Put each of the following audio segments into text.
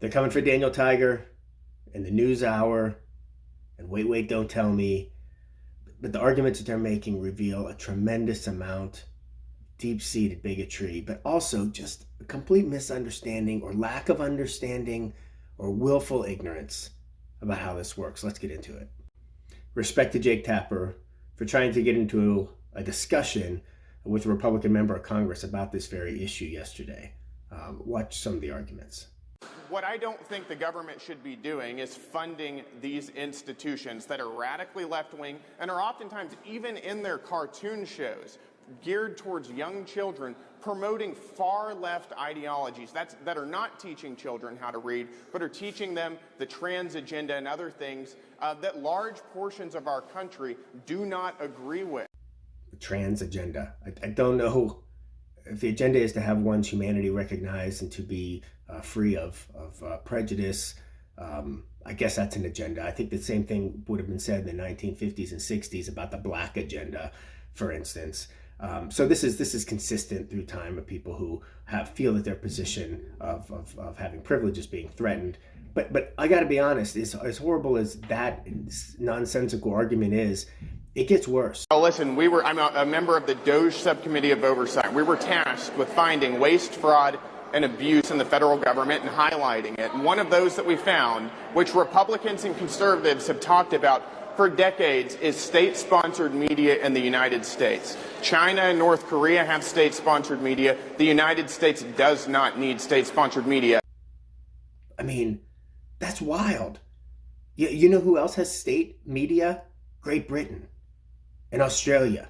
They're coming for Daniel Tiger and the News Hour and Wait, Wait, Don't Tell Me. But the arguments that they're making reveal a tremendous amount deep-seated bigotry, but also just a complete misunderstanding or lack of understanding or willful ignorance about how this works. Let's get into it. Respect to Jake Tapper for trying to get into a discussion with a Republican member of Congress about this very issue yesterday. Watch some of the arguments. What I don't think the government should be doing is funding these institutions that are radically left-wing and are oftentimes, even in their cartoon shows, geared towards young children, promoting far-left ideologies that are not teaching children how to read, but are teaching them the trans agenda and other things that large portions of our country do not agree with. The trans agenda. I don't know if the agenda is to have one's humanity recognized and to be free of prejudice. I guess that's an agenda. I think the same thing would have been said in the 1950s and 60s about the black agenda, for instance. So this is consistent through time of people who feel that their position of having privilege is being threatened. But I got to be honest, as horrible as that nonsensical argument is, it gets worse. Oh, listen, I'm a member of the DOJ Subcommittee of Oversight. We were tasked with finding waste, fraud, and abuse in the federal government and highlighting it. And one of those that we found, which Republicans and conservatives have talked about for decades, is state-sponsored media in the United States. China and North Korea have state-sponsored media. The United States does not need state-sponsored media. I mean, that's wild. You know who else has state media? Great Britain and Australia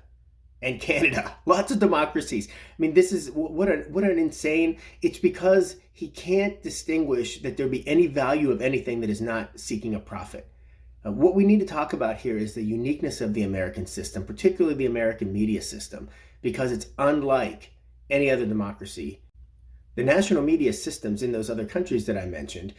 and Canada. Lots of democracies. I mean, this is what an insane. It's because he can't distinguish that there be any value of anything that is not seeking a profit. What we need to talk about here is the uniqueness of the American system, particularly the American media system, because it's unlike any other democracy. The national media systems in those other countries that I mentioned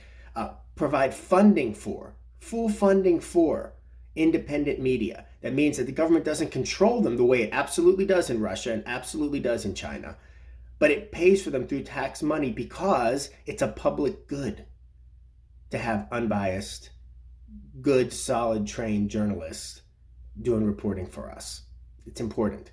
provide full funding for independent media. That means that the government doesn't control them the way it absolutely does in Russia and absolutely does in China, but it pays for them through tax money because it's a public good to have unbiased, good, solid, trained journalists doing reporting for us. It's important.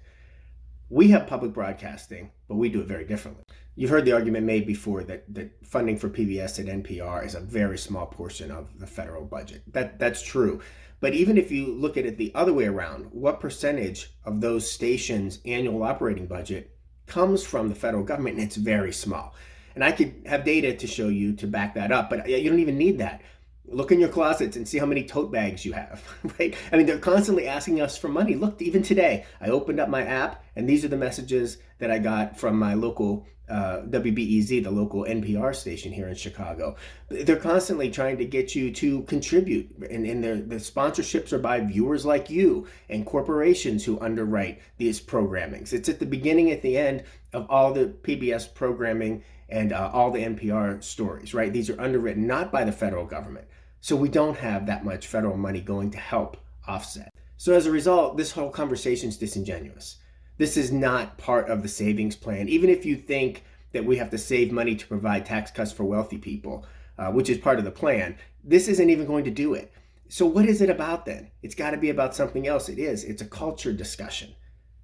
We have public broadcasting, but we do it very differently. You've heard the argument made before that funding for PBS at NPR is a very small portion of the federal budget. That's true. But even if you look at it the other way around, what percentage of those stations' annual operating budget comes from the federal government? And it's very small. And I could have data to show you to back that up, but you don't even need that. Look in your closets and see how many tote bags you have, right? I mean, they're constantly asking us for money. Look, even today, I opened up my app, and these are the messages that I got from my local WBEZ, the local NPR station here in Chicago. They're constantly trying to get you to contribute, and the sponsorships are by viewers like you and corporations who underwrite these programmings. It's at the beginning, at the end of all the PBS programming and all the NPR stories, right? These are underwritten not by the federal government. So we don't have that much federal money going to help offset. So as a result, this whole conversation is disingenuous. This is not part of the savings plan. Even if you think that we have to save money to provide tax cuts for wealthy people, which is part of the plan, this isn't even going to do it. So what is it about then? It's got to be about something else. It's a culture discussion,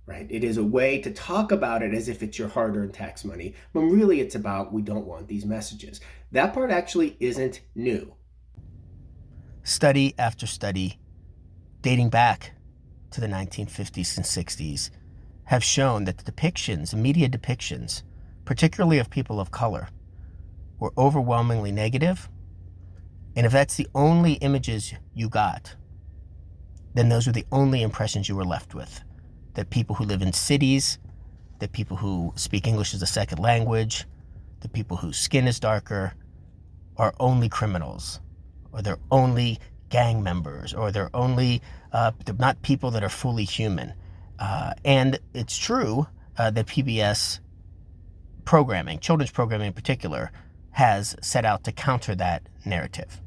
right? It is a way to talk about it as if it's your hard-earned tax money, when really it's about we don't want these messages. That part actually isn't new. Study after study, dating back to the 1950s and 60s, have shown that the depictions, media depictions, particularly of people of color, were overwhelmingly negative. And if that's the only images you got, then those were the only impressions you were left with. That people who live in cities, that people who speak English as a second language, that people whose skin is darker are only criminals, or they're only gang members, or they're not people that are fully human. And it's true that PBS programming, children's programming in particular, has set out to counter that narrative.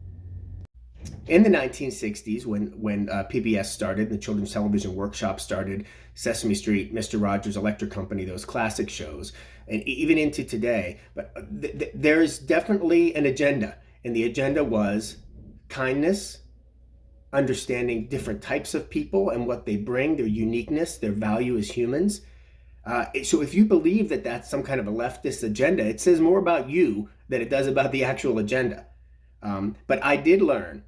In the 1960s, when PBS started, the Children's Television Workshop started, Sesame Street, Mr. Rogers' Electric Company, those classic shows, and even into today, but there's definitely an agenda. And the agenda was kindness, understanding different types of people and what they bring, their uniqueness, their value as humans. So if you believe that that's some kind of a leftist agenda, it says more about you than it does about the actual agenda. But I did learn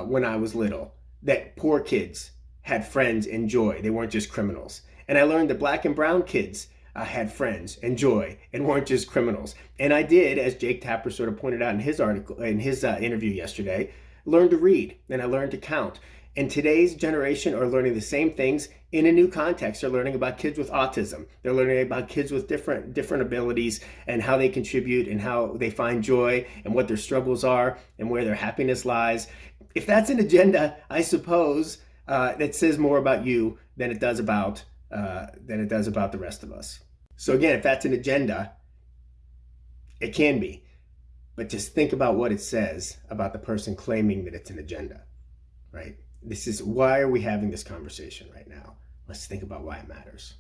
when I was little that poor kids had friends and joy. They weren't just criminals. And I learned that black and brown kids had friends and joy and weren't just criminals. And I did, as Jake Tapper sort of pointed out in his article, in his interview yesterday, learn to read and I learned to count. And today's generation are learning the same things in a new context. They're learning about kids with autism. They're learning about kids with different abilities and how they contribute and how they find joy and what their struggles are and where their happiness lies. If that's an agenda, I suppose that says more about you than it does about the rest of us. So again, if that's an agenda, it can be. But just think about what it says about the person claiming that it's an agenda, right? This is why are we having this conversation right now? Let's think about why it matters.